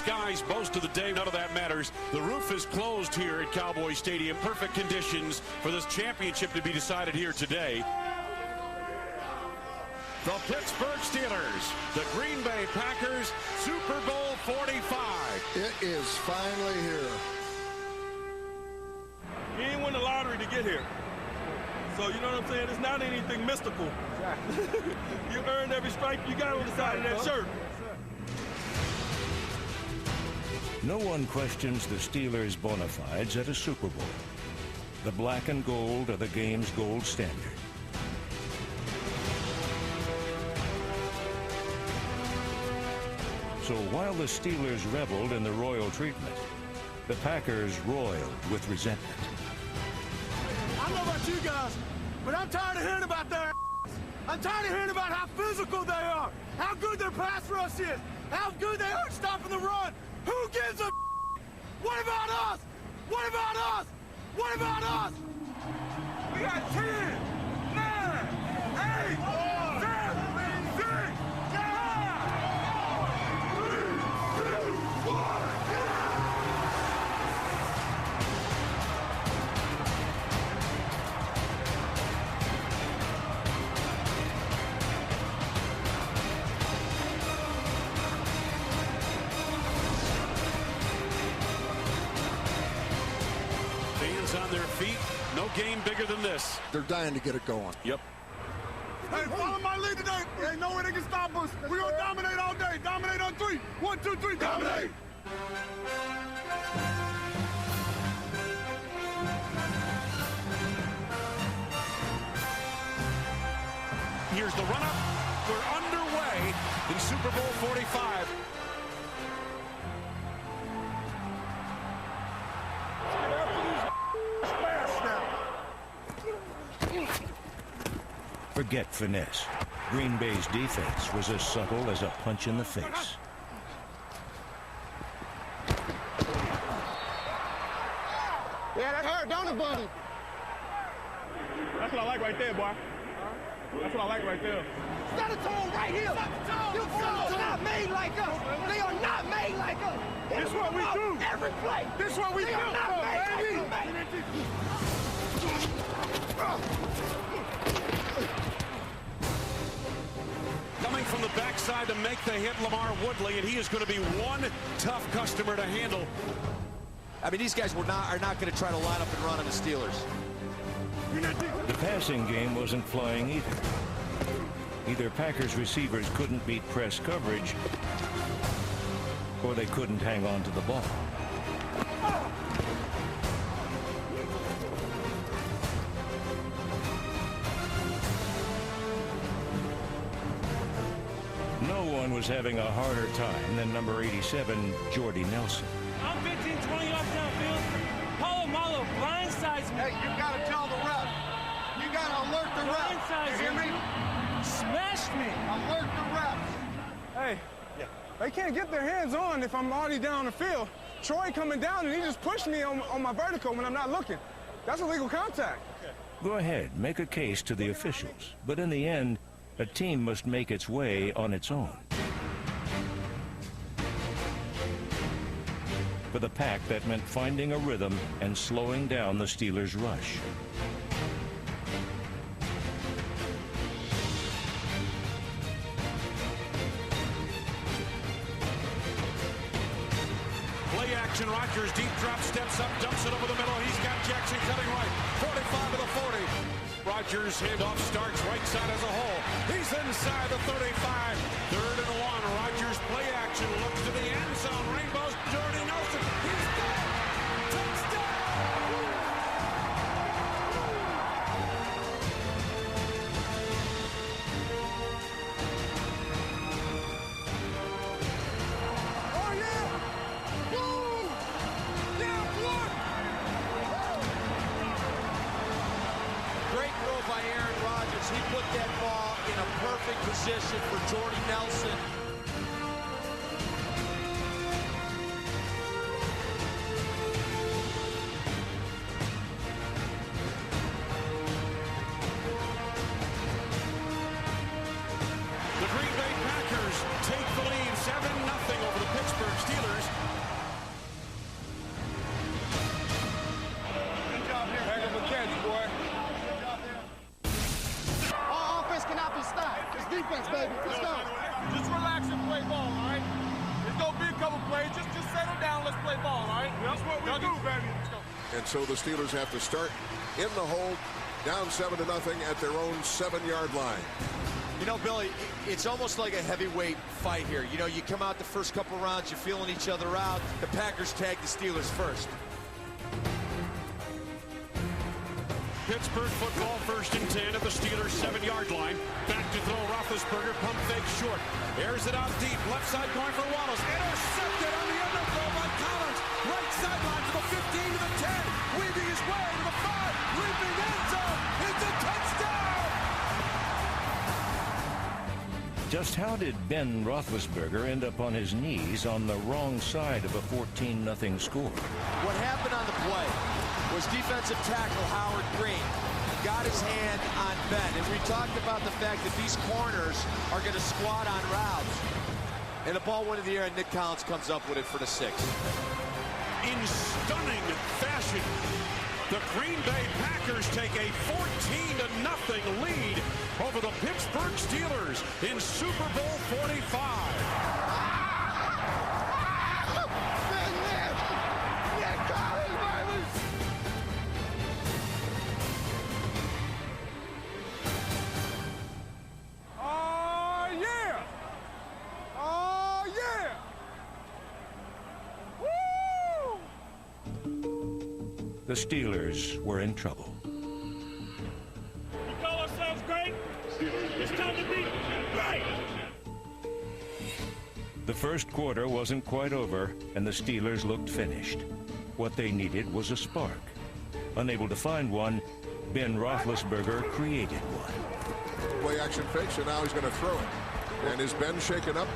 skies most of the day. None of that matters. The roof is closed here at Cowboy Stadium. Perfect conditions for this championship to be decided here today. The Pittsburgh Steelers, the Green Bay Packers, Super Bowl 45. It is finally here. You ain't win the lottery to get here. So, you know what I'm saying? It's not anything mystical. Exactly. You earned every stripe you got on the side of that shirt. No one questions the Steelers' bona fides at a Super Bowl. The black and gold are the game's gold standard. So while the Steelers reveled in the royal treatment, the Packers roiled with resentment. I don't know about you guys, but I'm tired of hearing about their ass. I'm tired of hearing about how physical they are, how good their pass rush is, how good they are at stopping the run. Who gives a What about us? What about us? What about us? We got 10, 9, 8, 7, 6, 5. Fans on their feet. No game bigger than this. They're dying to get it going. Yep. Hey, follow my lead today. Ain't no way they can stop us. We're going to dominate all day. Dominate on 3. 1, 2, 3, dominate. Here's the run-up. We're underway in Super Bowl 45. Forget finesse. Green Bay's defense was as subtle as a punch in the face. Yeah, that hurt, don't it, buddy? That's what I like right there, boy. That's what I like right there. Set a tone right here. You fools are not made like us. They are not made like us. This is what we do. Every play. This is what we They do, are not made baby. like Coming from the backside to make the hit, Lamar Woodley, and he is going to be one tough customer to handle. I mean, these guys are not going to try to line up and run on the Steelers. The passing game wasn't flying either. Either Packers receivers couldn't beat press coverage, or they couldn't hang on to the ball. No one was having a harder time than number 87, Jordy Nelson. I'm 15, 20 yards downfield. Paulo Malo blindsides me. Hey, you got to tell the ref. You got to alert the ref. Blindsides You hear me? Smashed me. Alert the ref. Hey, they can't get their hands on if I'm already down the field. Troy coming down and he just pushed me on my vertical when I'm not looking. That's illegal contact. Go ahead, make a case to the officials. But in the end, a team must make its way on its own. For the Pack, that meant finding a rhythm and slowing down the Steelers' rush. Play action, Rodgers, deep drop, steps up, dumps it over the middle. He's got Jackson cutting right. 45 to the 40. Rodgers, handoff starts right side as a whole. He's inside the 35. 3rd and 1. Rodgers, play action, looks to the end zone. Rainbows, Jordy Nelson. He's dead. Touchdown! Oh, yeah. Boom. Yeah, boy. Great throw by Aaron Rodgers. He put that ball in a perfect position for Jordy Nelson. The Green Bay Packers take the lead 7-0 over the Pittsburgh Steelers. offense, baby. Let's go. Just relax and play ball, all right? There's gonna be a couple plays. Just settle down. Let's play ball, all right? That's what we do, baby. Let's go. And so the Steelers have to start in the hole, down 7-0 at their own 7-yard line. You know, Billy, it's almost like a heavyweight fight here. You know, you come out the first couple rounds, you're feeling each other out. The Packers tag the Steelers first. Pittsburgh football, 1st and 10 at the Steelers' 7-yard line. Back to throw, Roethlisberger, pump fake short. Airs it out deep, left side going for Wallace. Intercepted on the underthrow by Collins. Right sideline to the 15, to the 10. Weaving his way to the 5. Leaping end zone. It's a touchdown! Just how did Ben Roethlisberger end up on his knees on the wrong side of a 14-0 score? What happened on the play was defensive tackle Howard Green got his hand on Ben. And we talked about the fact that these corners are going to squat on routes. And the ball went in the air, and Nick Collins comes up with it for the 6. In stunning fashion, the Green Bay Packers take a 14-0 lead over the Pittsburgh Steelers in Super Bowl 45. The Steelers were in trouble. We call ourselves great. It's time to be great. The first quarter wasn't quite over, and the Steelers looked finished. What they needed was a spark. Unable to find one, Ben Roethlisberger created one. Play action fake, so now he's going to throw it. And is Ben shaken up?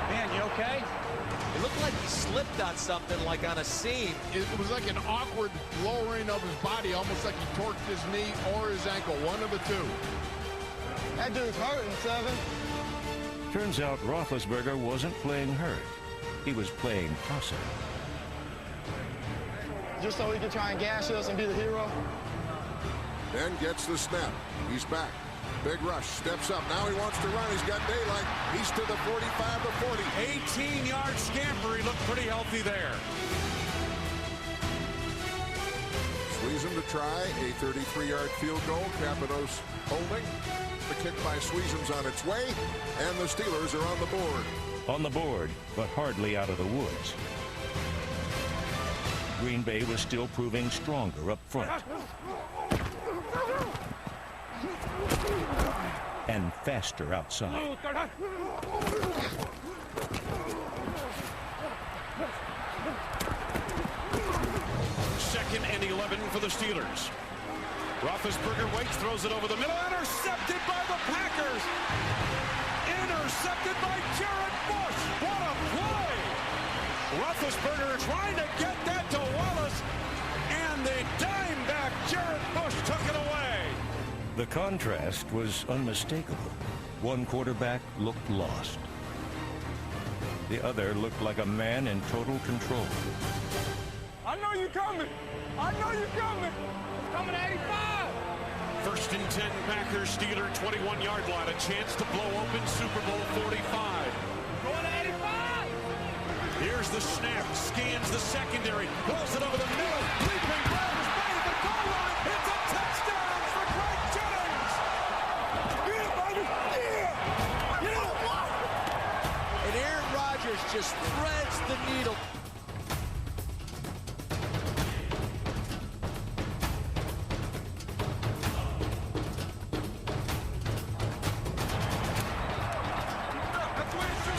Man, you okay? It looked like he slipped on something, like on a seam. It was like an awkward lowering of his body, almost like he torqued his knee or his ankle, one of the two. That dude's hurting, Seven. Turns out Roethlisberger wasn't playing hurt. He was playing possum. Just so he can try and gash us and be the hero. Ben gets the snap. He's back. Big rush, steps up. Now he wants to run. He's got daylight. He's to the 45 to 40. 18-yard scamper. He looked pretty healthy there. Squeeze him to try a 33-yard field goal. Capitos holding. The kick by Sweezum's on its way, and the Steelers are on the board. On the board, but hardly out of the woods. Green Bay was still proving stronger up front. And faster outside. Second and 11 for the Steelers. Roethlisberger waits, throws it over the middle. Intercepted by the Packers. Intercepted by Jared Bush. What a play! Roethlisberger trying to get that to Wallace. And the dime back, Jared Bush took it away. The contrast was unmistakable. One quarterback looked lost. The other looked like a man in total control. I know you're coming. I know you're coming. It's coming at 85. First and 10, Packers, Steeler, 21-yard line. A chance to blow open Super Bowl 45. Going to 85. Here's the snap. Scans the secondary. Pulls it over the middle. Leaping grab is made at the goal line. It's a touchdown for Greg Jennings. Yeah, baby. Yeah. Yeah. And Aaron Rodgers just threads the needle.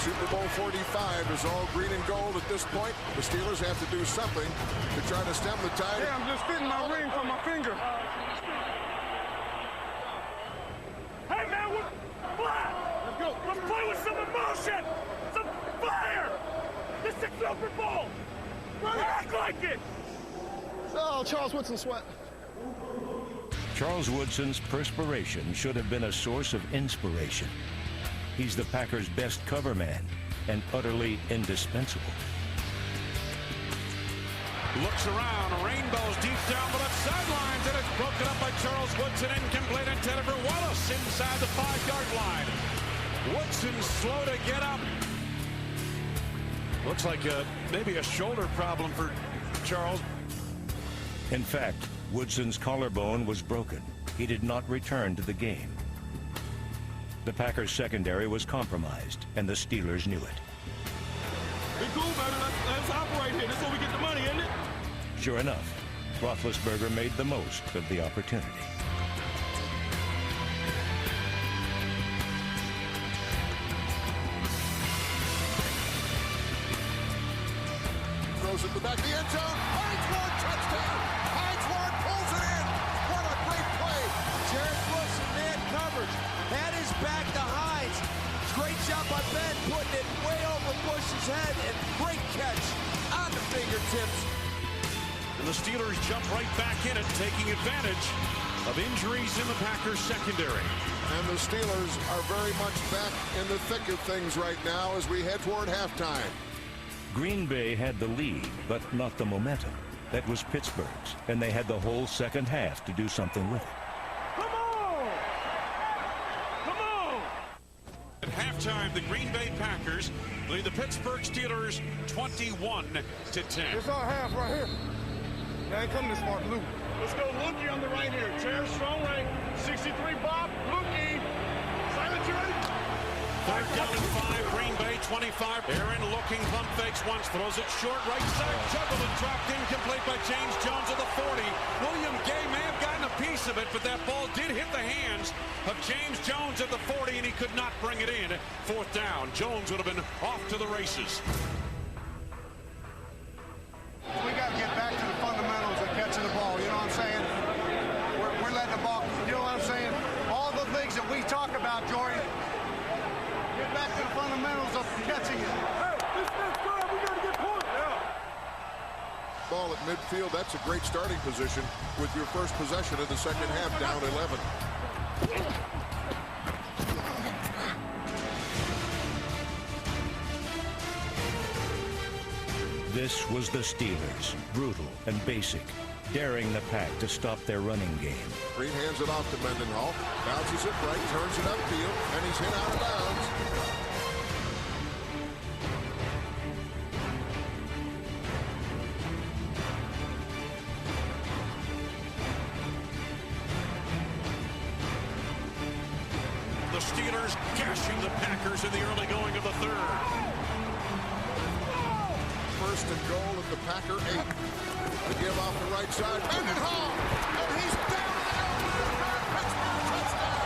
Super Bowl 45 is all green and gold at this point. The Steelers have to do something to try to stem the tide. Yeah, I'm just fitting my ring from my finger. Hey, man, we're flat. Let's go. Let's play with some emotion, some fire. This is Super Bowl. Act like it. Oh, Charles Woodson sweat. Charles Woodson's perspiration should have been a source of inspiration. He's the Packers' best cover man and utterly indispensable. Looks around, rainbows deep down the left sidelines, and it's broken up by Charles Woodson, incomplete intended for Wallace inside the 5-yard line. Woodson slow to get up. Looks like maybe a shoulder problem for Charles. In fact, Woodson's collarbone was broken. He did not return to the game. The Packers' secondary was compromised, and the Steelers knew it. Be cool, baby. Let's operate here. That's where we get the money, isn't it? Sure enough, Roethlisberger made the most of the opportunity. Throws it to the back of the end zone. Hines Ward, touchdown. Hines Ward pulls it in. What a great play. Jared Wilson, man coverage. Had his back to Hines. Great job by Ben putting it way over Bush's head, and great catch on the fingertips. And the Steelers jump right back in it, taking advantage of injuries in the Packers secondary. And the Steelers are very much back in the thick of things right now as we head toward halftime. Green Bay had the lead, but not the momentum. That was Pittsburgh's, and they had the whole second half to do something with it. Come on! Come on! At halftime, the Green Bay Packers lead the Pittsburgh Steelers 21-10. It's our half right here. They ain't coming this far to lose. Let's go Lukey on the right here. Chair, strong right. 63 Bob, Lukey. Silent, you ready? Third down and 5, Green Bay 25. Aaron looking, pump fakes once, throws it short, right side, juggled and dropped incomplete by James Jones at the 40. William Gay may have gotten a piece of it, but that ball did hit the hands of James Jones at the 40, and he could not bring it in. Fourth down, Jones would have been off to the races. We got to get back to the fundamentals of catching the ball, you know what I'm saying? We're letting the ball, you know what I'm saying? All the things that we talk about, Jory, get back to the fundamentals of catching it. Hey, this next drive, we got to get points. Yeah. Ball at midfield, that's a great starting position with your first possession of the second half, down 11. This was the Steelers, brutal and basic, daring the Pack to stop their running game. Green hands it off to Mendenhall, bounces it right, turns it upfield, and he's hit out of bounds. The Steelers gashing the Packers in the early going of the third. First and goal at the Packer 8. To give off the right side, Mendenhall, and he's down in the open. Pittsburgh touchdown.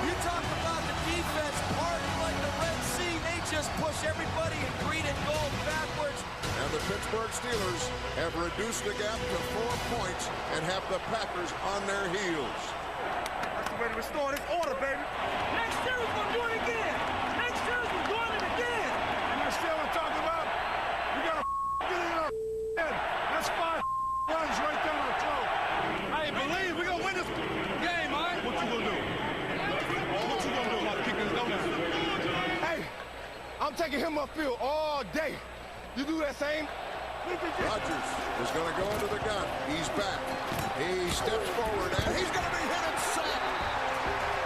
You talk about the defense parting like the Red Sea. They just push everybody in green and gold backwards. And the Pittsburgh Steelers have reduced the gap to 4 points and have the Packers on their heels. That's the way to restore this order, baby. Next year, we're going to do it again. Next year, we're doing it again. You understand what I'm talking about? We got to get in our head. That's 5 runs right down our throat. I ain't believe we're going to win this game, man. What you going to do? What you going to do about kicking his donuts? Hey, I'm taking him upfield all day. You do that same? Rodgers is going to go into the gun. He's back. He steps forward, and he's going to be hit and sacked.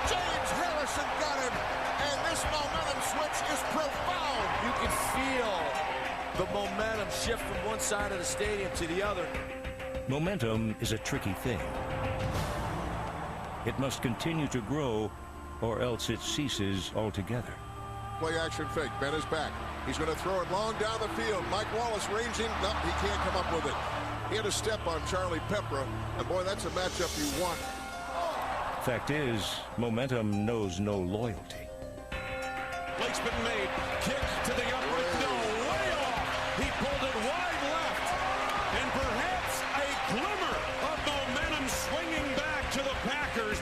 James Harrison got him, and this momentum switch is profound. You can feel the momentum shift from one side of the stadium to the other. Momentum is a tricky thing. It must continue to grow, or else it ceases altogether. Play action fake. Ben is back. He's going to throw it long down the field. Mike Wallace ranging. No, he can't come up with it. He had a step on Charlie Peppra, and boy, that's a matchup you want. Fact is, momentum knows no loyalty. Plake's been made. Kick to the upright. No, way off. He pulled it wide left. And perhaps a glimmer of momentum swinging back to the Packers.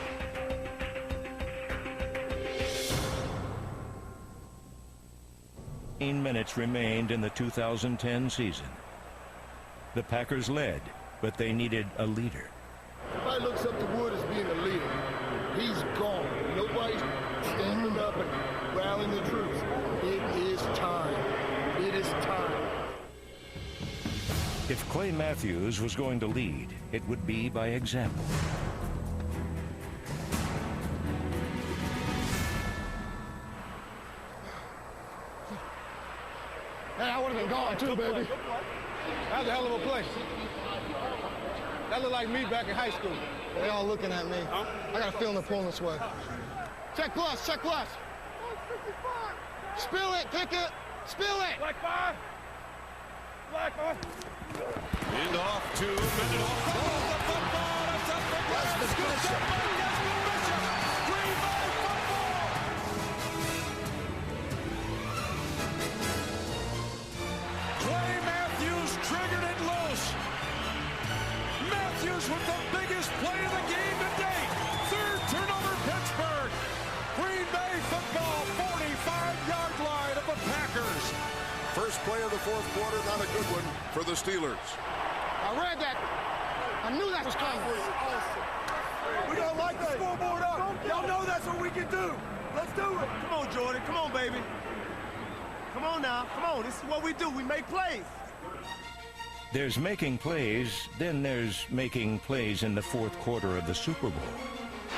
Minutes remained in the 2010 season. The Packers led, but they needed a leader. Everybody looks up to Wood as being a leader. He's gone. Nobody's standing up and rallying the troops. It is time. It is time. If Clay Matthews was going to lead, it would be by example. Hey, I would have been gone too, baby. That was a hell of a play. That looked like me back in high school. They all looking at me. I got a feeling they're pulling this way. Check plus, check plus. Spill it, pick it, spill it. Black 5. Black 5. End off to Mendenhall. Oh, the football. That's up for grabs. Scooped up by Desmond Bishop. Green Bay football. Clay Matthews triggered it loose. Matthews with the biggest play of the game to date. Third turnover, Pittsburgh. Green Bay football, 45-yard line of the Packers. First play of the fourth quarter, not a good one for the Steelers. I read that. I knew that was coming. We gotta light the scoreboard up. Y'all know that's what we can do. Let's do it. Come on, Jordan. Come on, baby. Come on now. Come on. This is what we do. We make plays. There's making plays, then there's making plays in the fourth quarter of the Super Bowl.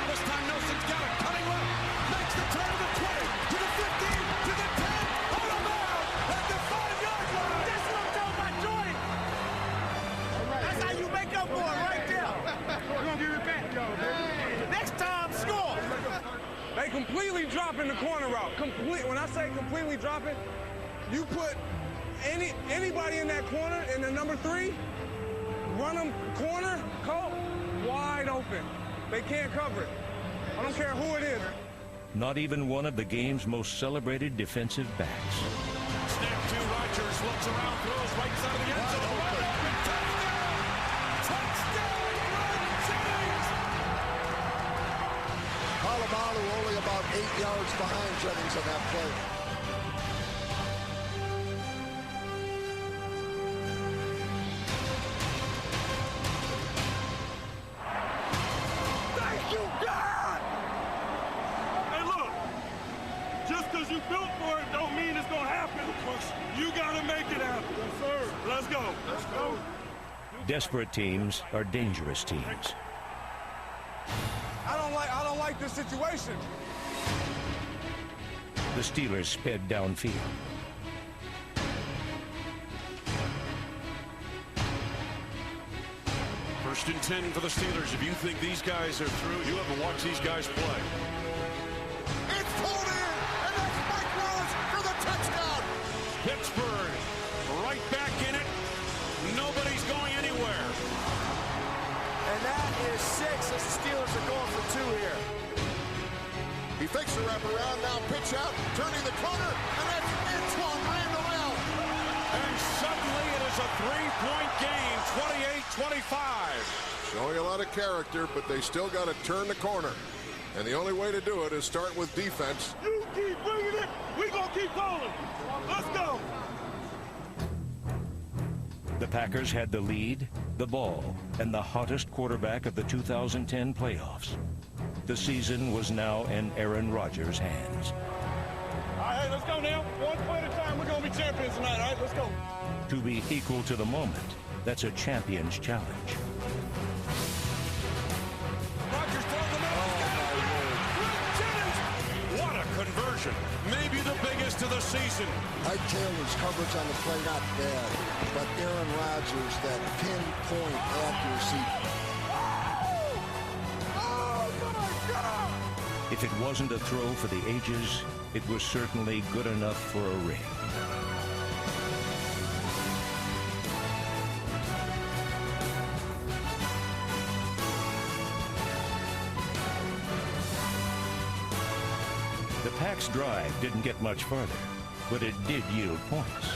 This time Nelson's got it. Cutting left. Makes the turn to the 20, to the 15, to the 10. Out of bounds at the 5-yard line. That's what I'm talking about, Jordan. That's how you make up for it right there. We're gonna give it back, y'all, baby. Next time, score. They completely dropping the corner route. When I say completely dropping, you put anybody in that corner in the number 3, run them corner, wide open. They can't cover it. I don't care who it is. Not even one of the game's most celebrated defensive backs. Snap to Rodgers. Looks around. Throws right side of the end zone. Wide open. Touchdown. Touchdown. Run Jennings. Palomalu only about 8 yards behind Jennings on that play. You built for it don't mean it's gonna happen. You gotta make it happen. Yes, sir. Let's go. Let's go. Desperate teams are dangerous teams. I don't like this situation. The Steelers sped downfield. First and 10 for the Steelers. If you think these guys are through, you haven't watched these guys play. It's pulled in, and that's Mike Wallace for the touchdown. Pittsburgh right back in it. Nobody's going anywhere. And that is 6 as the Steelers are going for 2 here. He fakes the wraparound, now pitch out, turning the corner, and that's Antoine Randall. And suddenly it is a 3-point game, 28-25. Showing a lot of character, but they still got to turn the corner. And the only way to do it is start with defense. You keep bringing it, we gonna keep going. Let's go. The Packers had the lead, the ball, and the hottest quarterback of the 2010 playoffs. The season was now in Aaron Rodgers' hands. All right, let's go now. One play at a time. We're gonna be champions tonight. All right, let's go. To be equal to the moment, that's a champion's challenge. Rodgers throws the middle. Jennings. What a conversion. Maybe the biggest of the season. Ike Taylor's coverage on the play, not bad. But Aaron Rodgers, that pinpoint accuracy. If it wasn't a throw for the ages, it was certainly good enough for a ring. The Pack's drive didn't get much farther, but it did yield points.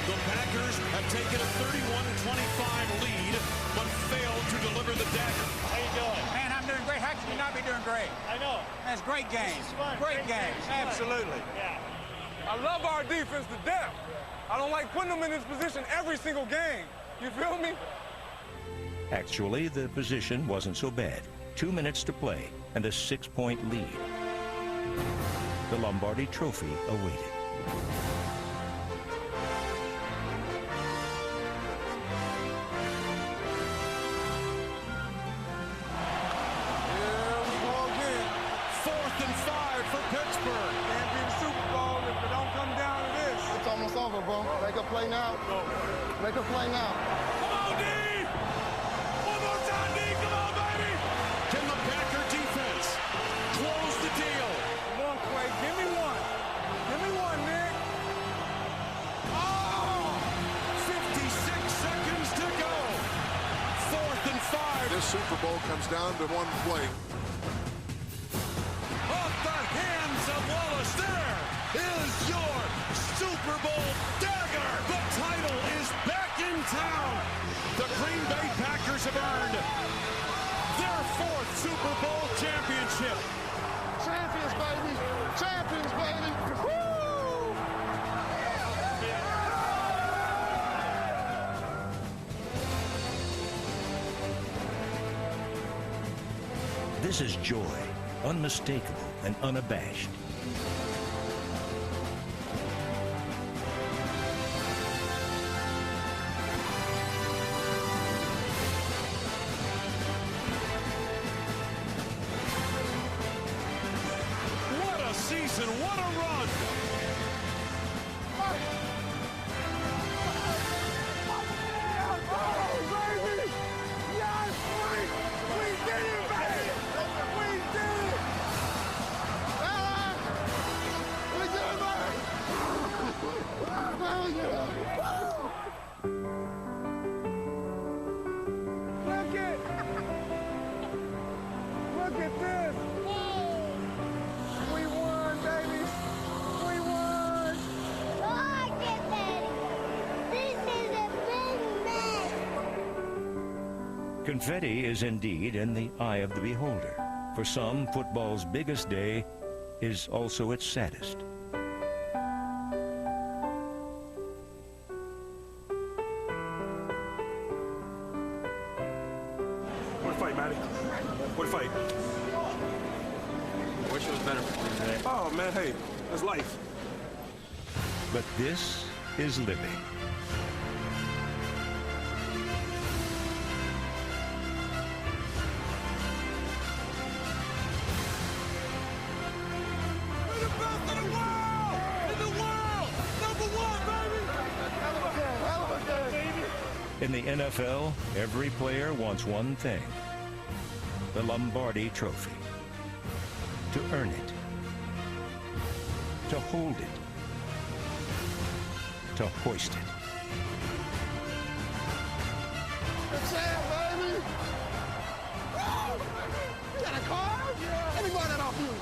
The Packers have taken a 31-25 lead, but failed to deliver the dagger. How you doing? Man, I'm doing great. How can you not be doing great? I know. That's great game. Great game. Absolutely. Yeah. I love our defense to death. I don't like putting them in this position every single game. You feel me? Actually, the position wasn't so bad. 2 minutes to play and a 6-point lead. The Lombardi Trophy awaited. Over, Bowl. Make a play now. Make a play now. Come on, D! One more time, D! Come on, baby! Can the Packer defense close the deal? Come on, Quay. Give me one. Give me one, Nick. Oh! 56 seconds to go. 4th and 5. This Super Bowl comes down to one play. Off the hands of Wallace. There is your Super Bowl dagger. The title is back in town. The Green Bay Packers have earned their 4th Super Bowl championship. Champions, baby. Champions, baby. Woo! This is joy, unmistakable and unabashed. What a season, what a run. Look at this. We won, baby. We won. Look at that. This is a big mess. Confetti is indeed in the eye of the beholder. For some, football's biggest day is also its saddest. What a fight, Matty. What a fight. I wish it was better for you today. Oh, man, hey, that's life. But this is living. We're the best in the world! In the world! Number 1, baby! In the NFL, every player wants one thing: the Lombardi Trophy. To earn it, to hold it, to hoist it. It's Sam, baby. Woo! You got a car? Yeah. Let me buy that off you.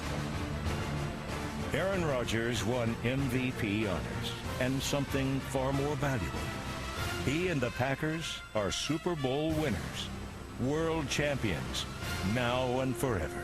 Aaron Rodgers won MVP honors and something far more valuable. He and the Packers are Super Bowl winners, world champions, now and forever.